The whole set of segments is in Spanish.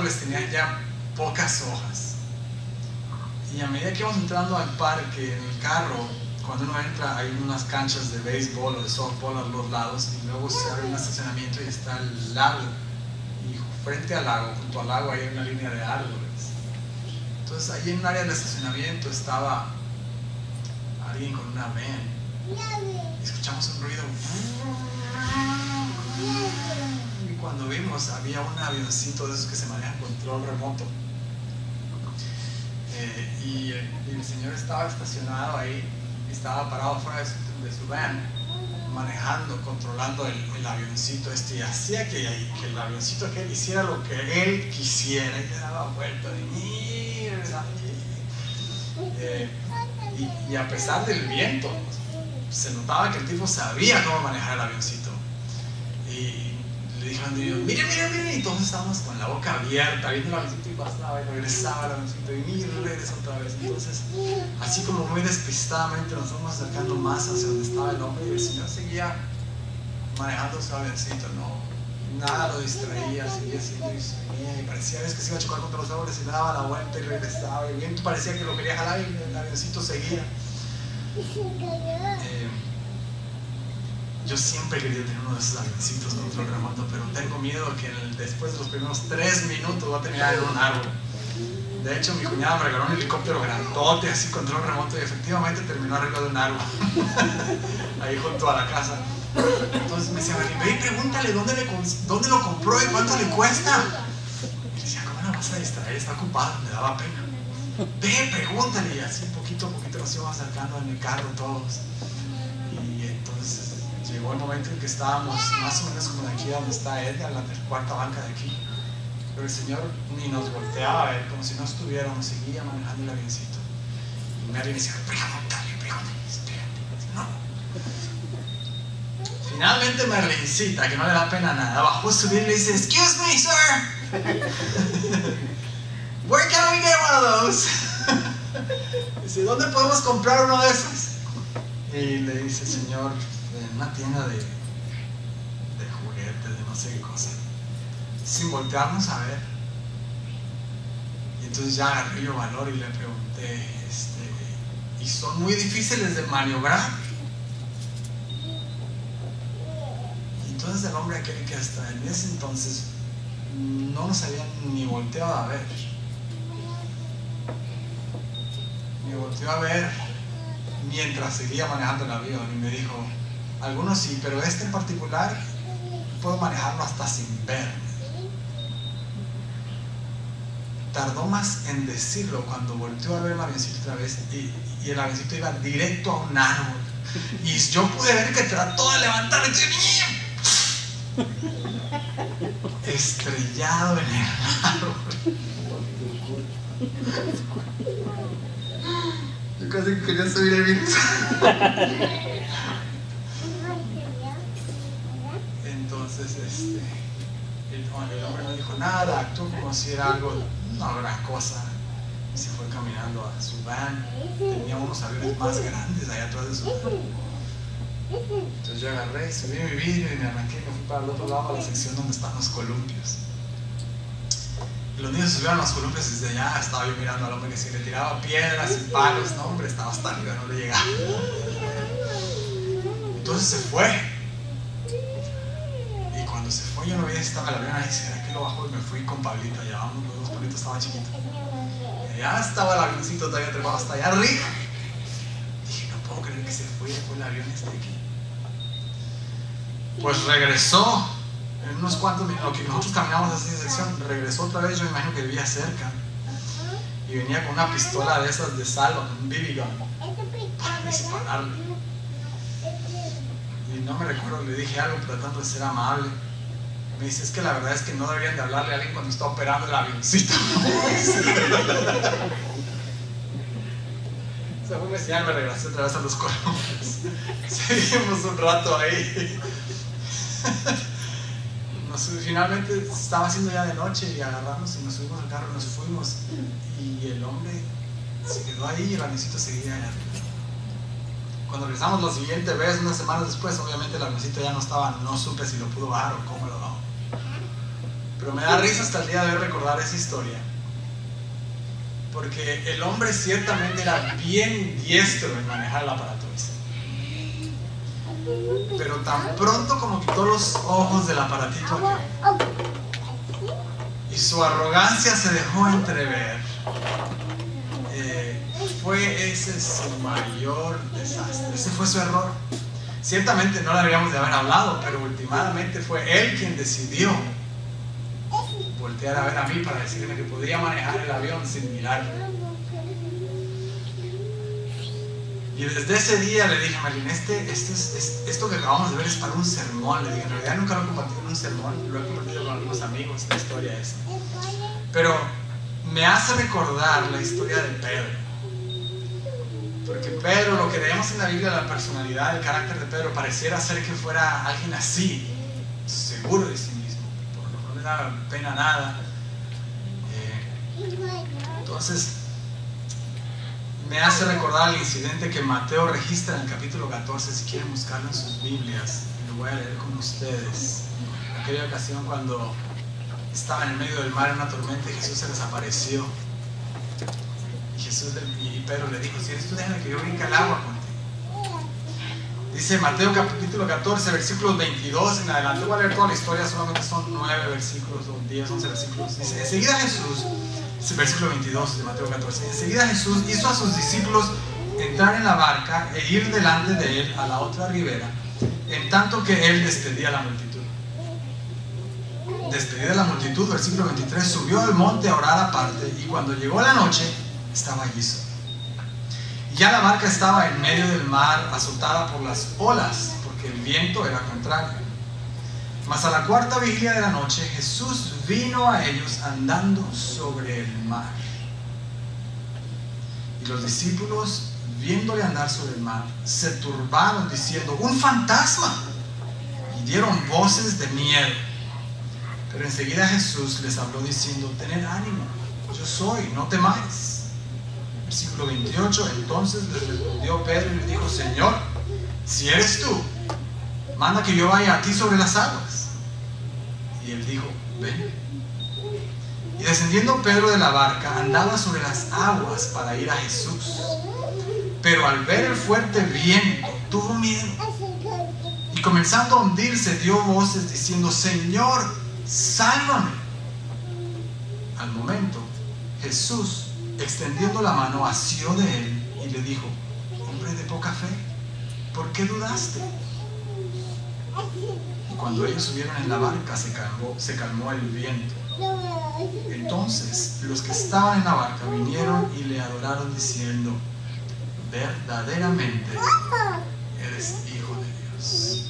árboles tenían ya pocas hojas. Y a medida que íbamos entrando al parque, en el carro, cuando uno entra hay unas canchas de béisbol o de softball a los lados, y luego se abre un estacionamiento y está el lago. Y frente al lago, junto al lago, hay una línea de árboles. Entonces ahí en un área del estacionamiento estaba alguien con una van. Y escuchamos un ruido. Y cuando vimos, había un avioncito de esos que se manejan con control remoto. Y el señor estaba estacionado ahí, estaba parado fuera de su van, manejando, controlando el avioncito y hacía que el avioncito aquel hiciera lo que él quisiera, y le daba vuelta y a pesar del viento, se notaba que el tipo sabía cómo manejar el avioncito. Y le dijeron, miren, y todos estábamos con la boca abierta, viendo el avioncito, y pasaba y regresaba el avioncito, y regresa otra vez. Entonces, así como muy despistadamente nos fuimos acercando más hacia donde estaba el hombre, y el señor seguía manejando su avioncito, nada lo distraía, seguía, y parecía a veces que se iba a chocar contra los árboles y daba la vuelta y regresaba, y el viento parecía que lo quería jalar y el avioncito seguía. Yo siempre quería tener uno de esos avioncitos control remoto, pero tengo miedo que después de los primeros 3 minutos va a terminar en un árbol. De hecho, mi cuñada me regaló un helicóptero grandote, así control remoto, y efectivamente terminó arriba de un árbol, ahí junto a la casa. Entonces me decía, ve y pregúntale dónde lo compró y cuánto le cuesta. Y le decía, ¿cómo la vas a distraer? Está ocupado. Me daba pena. Ve, pregúntale. Y así poquito a poquito nos íbamos acercando en el carro todos. Y entonces llegó el momento en que estábamos más o menos como de aquí donde está Edgar, la cuarta banca de aquí. Pero el señor ni nos volteaba a ver, como si no estuviéramos, seguía manejando el avioncito. Y Mary me decía, pregúntale, espérate. No. Finalmente Merlincita, que no le da pena nada, bajó a subir y le dice, excuse me, sir, where can we get one of those? Dice, ¿dónde podemos comprar uno de esos? Y le dice el señor, en una tienda de juguetes, de no sé qué cosa, sin voltearnos a ver. Y entonces ya agarré yo valor y le pregunté, ¿y son muy difíciles de maniobrar? Entonces el hombre aquel que hasta en ese entonces no nos había ni volteado a ver, mientras seguía manejando el avión, y me dijo, algunos sí, pero este en particular puedo manejarlo hasta sin ver. Tardó más en decirlo cuando volteó a ver el avioncito otra vez, y el avioncito iba directo a un árbol, y yo pude ver que trató de levantar el estrellado en el árbol. Yo casi quería subir el virus. Entonces el hombre no dijo nada, actuó como si era algo, una gran cosa, y se fue caminando a su van. Tenía unos aviones más grandes allá atrás de su van. Entonces yo agarré, subí mi vidrio y me arranqué y me fui para el otro lado, a la sección donde están los columpios. Y los niños subieron a los columpios y desde allá estaba yo mirando al hombre que si le tiraba piedras y palos, no hombre, estaba hasta arriba, no le llegaba. Entonces se fue. Y cuando se fue yo no veía si estaba el avión ahí, será que lo bajó, y me fui con Pablito, allá vamos los dos, Pablito estaba chiquito. Y allá estaba el avioncito todavía trepado hasta allá arriba. Dije, no puedo creer que se fue el avión aquí. Pues regresó en unos cuantos minutos, que nosotros caminamos hacia esa sección, regresó otra vez, yo me imagino que vivía cerca, y venía con una pistola de esas de salvo, un BB gun, para dispararle. Y no me recuerdo, le dije algo tratando de ser amable. Me dice, es que la verdad es que no deberían de hablarle a alguien cuando está operando el avioncito. Se fue a enseñar, me regresé otra vez a los columpios. Seguimos un rato ahí. Finalmente estaba haciendo ya de noche y agarramos y nos subimos al carro y nos fuimos. Y el hombre se quedó ahí y el avioncito seguía allá arriba. Cuando regresamos la siguiente vez, unas semanas después, obviamente el avioncito ya no estaba, no supe si lo pudo bajar o cómo lo bajó. Pero me da risa hasta el día de hoy recordar esa historia, porque el hombre ciertamente era bien diestro en manejar el aparato ese. Pero tan pronto como quitó los ojos del aparatito aquel y su arrogancia se dejó entrever, fue ese su mayor desastre. Ese fue su error. Ciertamente no le deberíamos de haber hablado, pero últimamente fue él quien decidió voltear a ver a mí para decirme que podía manejar el avión sin mirarlo. Y desde ese día le dije a Marlene, esto que acabamos de ver es para un sermón. Le dije, en realidad nunca lo he compartido en un sermón, lo he compartido con algunos amigos, la historia esa. Pero me hace recordar la historia de Pedro. Porque Pedro, lo que leemos en la Biblia, la personalidad, el carácter de Pedro, pareciera ser que fuera alguien así, seguro de sí mismo, por lo que no le da pena nada. Entonces, me hace recordar el incidente que Mateo registra en el capítulo 14, si quieren buscarlo en sus Biblias, y lo voy a leer con ustedes. En aquella ocasión cuando estaban en medio del mar en una tormenta y Jesús se les apareció. Y Pedro le dijo, si eres tú, déjame que yo brinque al agua contigo. Dice Mateo capítulo 14, versículos 22 en adelante. Voy a leer toda la historia, solamente son 9 versículos, o 10, 11 versículos. Dice, enseguida Jesús, versículo 22 de Mateo 14, enseguida Jesús hizo a sus discípulos entrar en la barca e ir delante de él a la otra ribera, en tanto que él despedía a la multitud. Despedida la multitud, versículo 23, subió al monte a orar aparte, y cuando llegó la noche, estaba allí solo. Y ya la barca estaba en medio del mar, azotada por las olas, porque el viento era contrario. Mas a la cuarta vigilia de la noche, Jesús vino a ellos andando sobre el mar. Y los discípulos, viéndole andar sobre el mar, se turbaron diciendo, ¡un fantasma! Y dieron voces de miedo. Pero enseguida Jesús les habló diciendo, tened ánimo, yo soy, no temáis. Versículo 28, entonces les respondió Pedro y le dijo, Señor, si eres tú, manda que yo vaya a ti sobre las aguas. Y él dijo, ven. Y descendiendo Pedro de la barca, andaba sobre las aguas para ir a Jesús. Pero al ver el fuerte viento, tuvo miedo. Y comenzando a hundirse, dio voces diciendo, Señor, sálvame. Al momento, Jesús, extendiendo la mano, asió de él y le dijo, hombre de poca fe, ¿por qué dudaste? Y cuando ellos subieron en la barca, se calmó el viento. Entonces los que estaban en la barca vinieron y le adoraron diciendo, verdaderamente eres Hijo de Dios.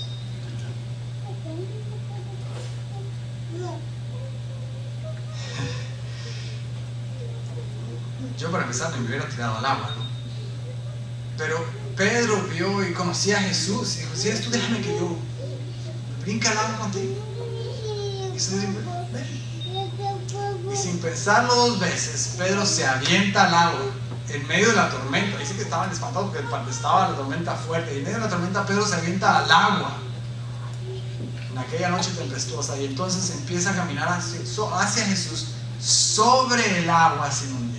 Yo para empezar me hubiera tirado al agua, ¿no? Pero Pedro vio y conocía a Jesús y dijo, si eres tú, déjame que yo brinque al agua contigo. Y Jesús dijo, ven. Y sin pensarlo dos veces, Pedro se avienta al agua en medio de la tormenta. Dice que estaban espantados porque estaba la tormenta fuerte. Y en medio de la tormenta Pedro se avienta al agua en aquella noche tempestuosa. Y entonces empieza a caminar hacia Jesús sobre el agua sin hundirse.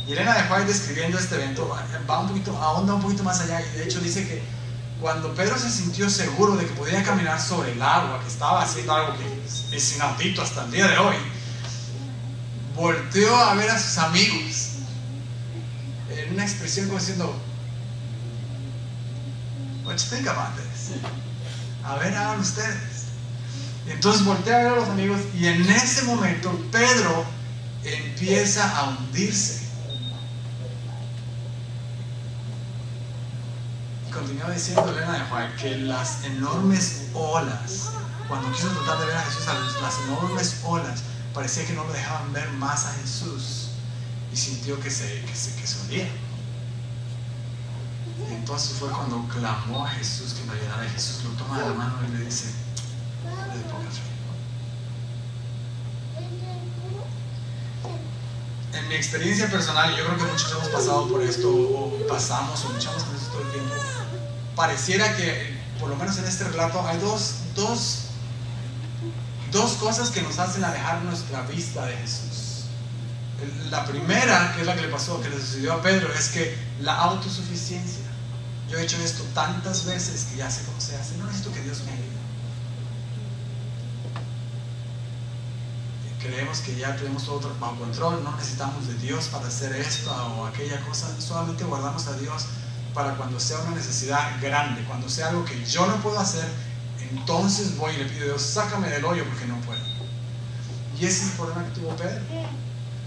Y Elena de White, describiendo este evento, ahonda un poquito más allá, y de hecho dice que cuando Pedro se sintió seguro de que podía caminar sobre el agua, que estaba haciendo algo que es inaudito hasta el día de hoy, volteó a ver a sus amigos en una expresión como diciendo, what you think about this? A ver, hagan ustedes. Y entonces voltea a ver a los amigos, y en ese momento Pedro empieza a hundirse. Continúa diciendo Elena de White que las enormes olas, cuando quiso tratar de ver a Jesús, las enormes olas parecía que no lo dejaban ver más a Jesús, y sintió que se hundía. Y entonces fue cuando clamó a Jesús que lo ayudara, y Jesús lo toma de la mano y le dice, hombre de poca fe. En mi experiencia personal, y yo creo que muchos hemos pasado por esto, o luchamos con esto todo el tiempo, pareciera que, por lo menos en este relato, hay dos dos cosas que nos hacen alejar nuestra vista de Jesús. La primera, que es la que le pasó, que le sucedió a Pedro, es que la autosuficiencia. Yo he hecho esto tantas veces que ya sé cómo se hace, no necesito que Dios me ayude. Creemos que ya tenemos todo bajo control, no necesitamos de Dios para hacer esto o aquella cosa, solamente guardamos a Dios para cuando sea una necesidad grande, cuando sea algo que yo no puedo hacer, entonces voy y le pido a Dios, sácame del hoyo porque no puedo. Y ese es el problema que tuvo Pedro.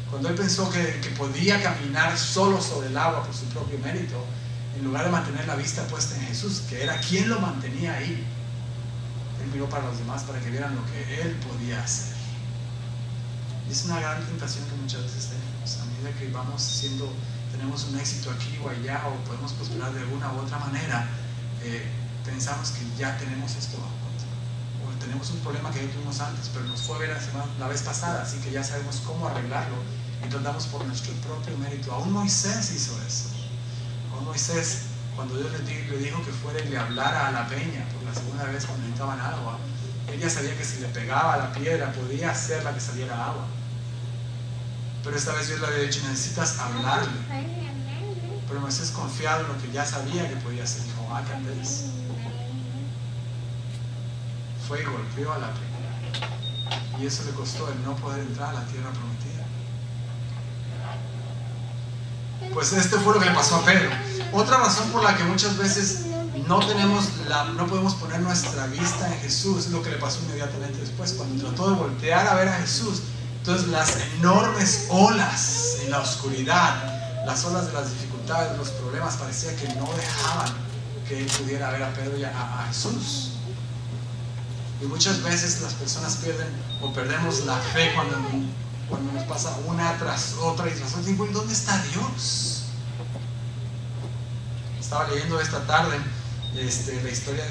Cuando él pensó que podía caminar solo sobre el agua por su propio mérito, en lugar de mantener la vista puesta en Jesús, que era quien lo mantenía ahí, él miró para los demás para que vieran lo que él podía hacer. Y es una gran tentación que muchas veces tenemos. A medida que tenemos un éxito aquí o allá, o podemos prosperar de alguna u otra manera, pensamos que ya tenemos esto bajo control. O tenemos un problema que ya tuvimos antes, pero nos fue a ver la vez pasada, así que ya sabemos cómo arreglarlo y tratamos por nuestro propio mérito. Aún Moisés hizo eso. Aún Moisés, cuando Dios le dijo que fuera y le hablara a la peña por la segunda vez cuando necesitaban agua, él ya sabía que si le pegaba a la piedra podía hacerla que saliera agua. Pero esta vez Dios le había dicho, necesitas hablarle. Pero Moisés, confiado en lo que ya sabía que podía hacer, dijo, I can do this. Fue y golpeó a la peña. Y eso le costó el no poder entrar a la tierra prometida. Pues este fue lo que le pasó a Pedro. Otra razón por la que muchas veces no podemos poner nuestra vista en Jesús es lo que le pasó inmediatamente después. Cuando trató de voltear a ver a Jesús, entonces las enormes olas en la oscuridad, las olas de las dificultades, los problemas, parecía que no dejaban que él pudiera ver a Pedro y a Jesús. Y muchas veces las personas perdemos la fe cuando nos pasa una tras otra y tras otra. Y digo, ¿dónde está Dios? Estaba leyendo esta tarde la historia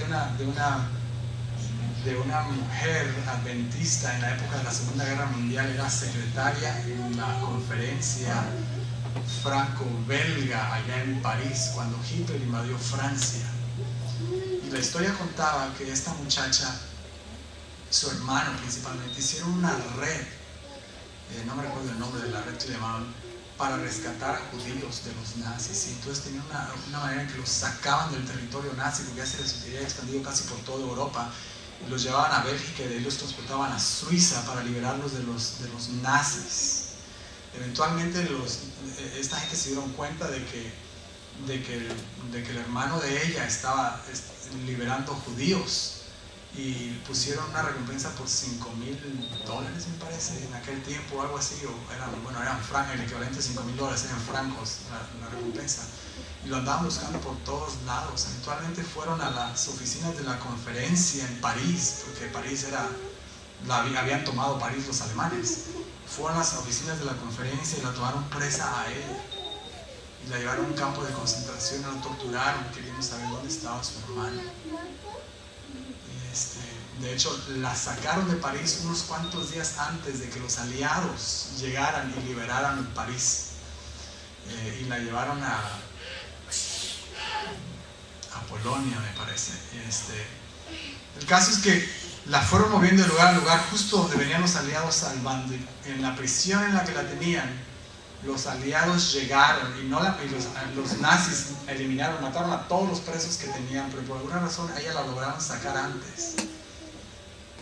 de una mujer adventista en la época de la Segunda Guerra Mundial. Era secretaria en la conferencia franco-belga allá en París cuando Hitler invadió Francia. Y la historia contaba que esta muchacha, su hermano principalmente, hicieron una red, no me recuerdo el nombre de la red que llamaban, para rescatar a judíos de los nazis. Y entonces tenían una manera en que los sacaban del territorio nazi, porque ya se les había expandido casi por toda Europa, y los llevaban a Bélgica y de ahí los transportaban a Suiza para liberarlos de los nazis. Eventualmente esta gente se dieron cuenta de que el hermano de ella estaba liberando judíos y pusieron una recompensa por $5,000, me parece, en aquel tiempo o algo así, o eran francos, el equivalente a $5,000 eran francos la recompensa, y lo andaban buscando por todos lados. Eventualmente fueron a las oficinas de la conferencia en París, porque París habían tomado París los alemanes. Fueron a las oficinas de la conferencia y la tomaron presa a ella y la llevaron a un campo de concentración, la torturaron queriendo saber dónde estaba su hermano. De hecho, la sacaron de París unos cuantos días antes de que los aliados llegaran y liberaran París, y la llevaron a Polonia, me parece. El caso es que la fueron moviendo de lugar a lugar justo donde venían los aliados salvando, y en la prisión en la que la tenían, los aliados llegaron y los nazis mataron a todos los presos que tenían, pero por alguna razón a ella la lograron sacar antes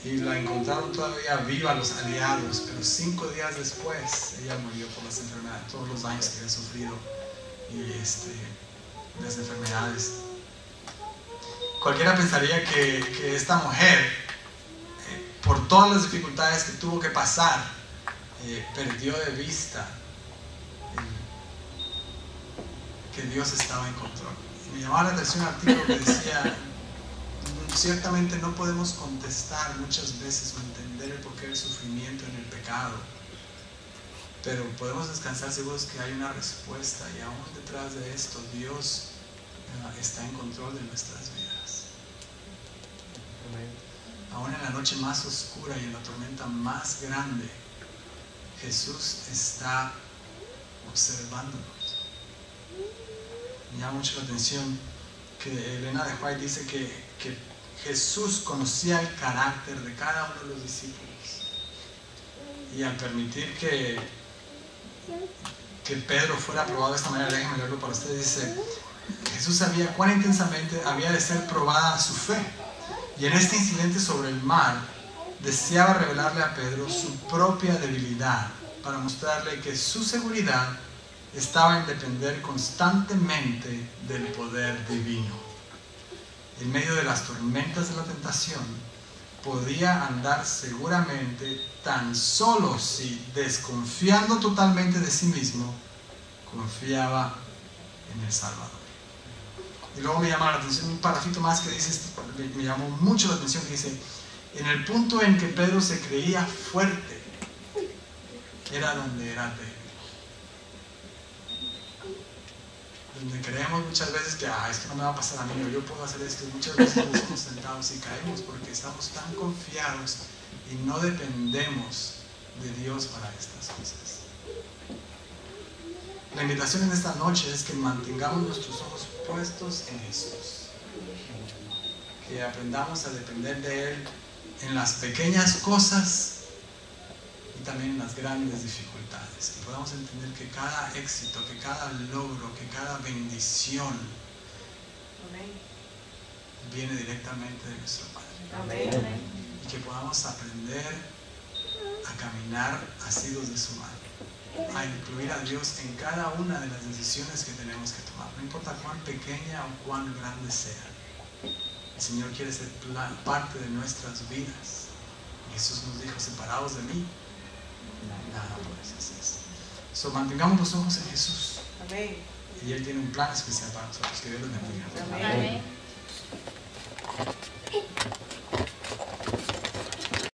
y la encontraron todavía viva los aliados, pero 5 días después ella murió por las enfermedades, todos los daños que había sufrido y las enfermedades. Cualquiera pensaría que esta mujer, por todas las dificultades que tuvo que pasar, perdió de vista que Dios estaba en control. Y me llamaba la atención un artículo que decía, ciertamente no podemos contestar muchas veces o entender el porqué del sufrimiento en el pecado, pero podemos descansar seguros que hay una respuesta, y aún detrás de esto Dios está en control de nuestras vidas. Aún en la noche más oscura y en la tormenta más grande, Jesús está observándonos. Me llama mucho la atención que Elena de White dice que Jesús conocía el carácter de cada uno de los discípulos Y al permitir que Pedro fuera probado de esta manera, déjenme leerlo para ustedes, dice: Jesús sabía cuán intensamente había de ser probada su fe, y en este incidente sobre el mar deseaba revelarle a Pedro su propia debilidad para mostrarle que su seguridad estaba en depender constantemente del poder divino. En medio de las tormentas de la tentación, podía andar seguramente tan solo si, desconfiando totalmente de sí mismo, confiaba en el Salvador. Y luego me llama la atención un parrafito más que dice, me llamó mucho la atención, que dice: en el punto en que Pedro se creía fuerte, era donde era débil. Donde creemos muchas veces que esto no me va a pasar a mí, o yo puedo hacer esto, y muchas veces nos estamos sentados y caemos porque estamos tan confiados y no dependemos de Dios para estas cosas. La invitación en esta noche es que mantengamos nuestros ojos puestos en Jesús, que aprendamos a depender de Él en las pequeñas cosas y también en las grandes dificultades, que podamos entender que cada éxito, que cada logro, que cada bendición viene directamente de nuestro Padre. Amén. Y que podamos aprender a caminar asidos de su mano, a incluir a Dios en cada una de las decisiones que tenemos que tomar, no importa cuán pequeña o cuán grande sea. El Señor quiere ser parte de nuestras vidas. Jesús nos dijo: separados de mí, nada puedes hacer. Mantengamos los ojos en Jesús. Amén. Y Él tiene un plan especial para nosotros. Que Dios los bendiga. Amén.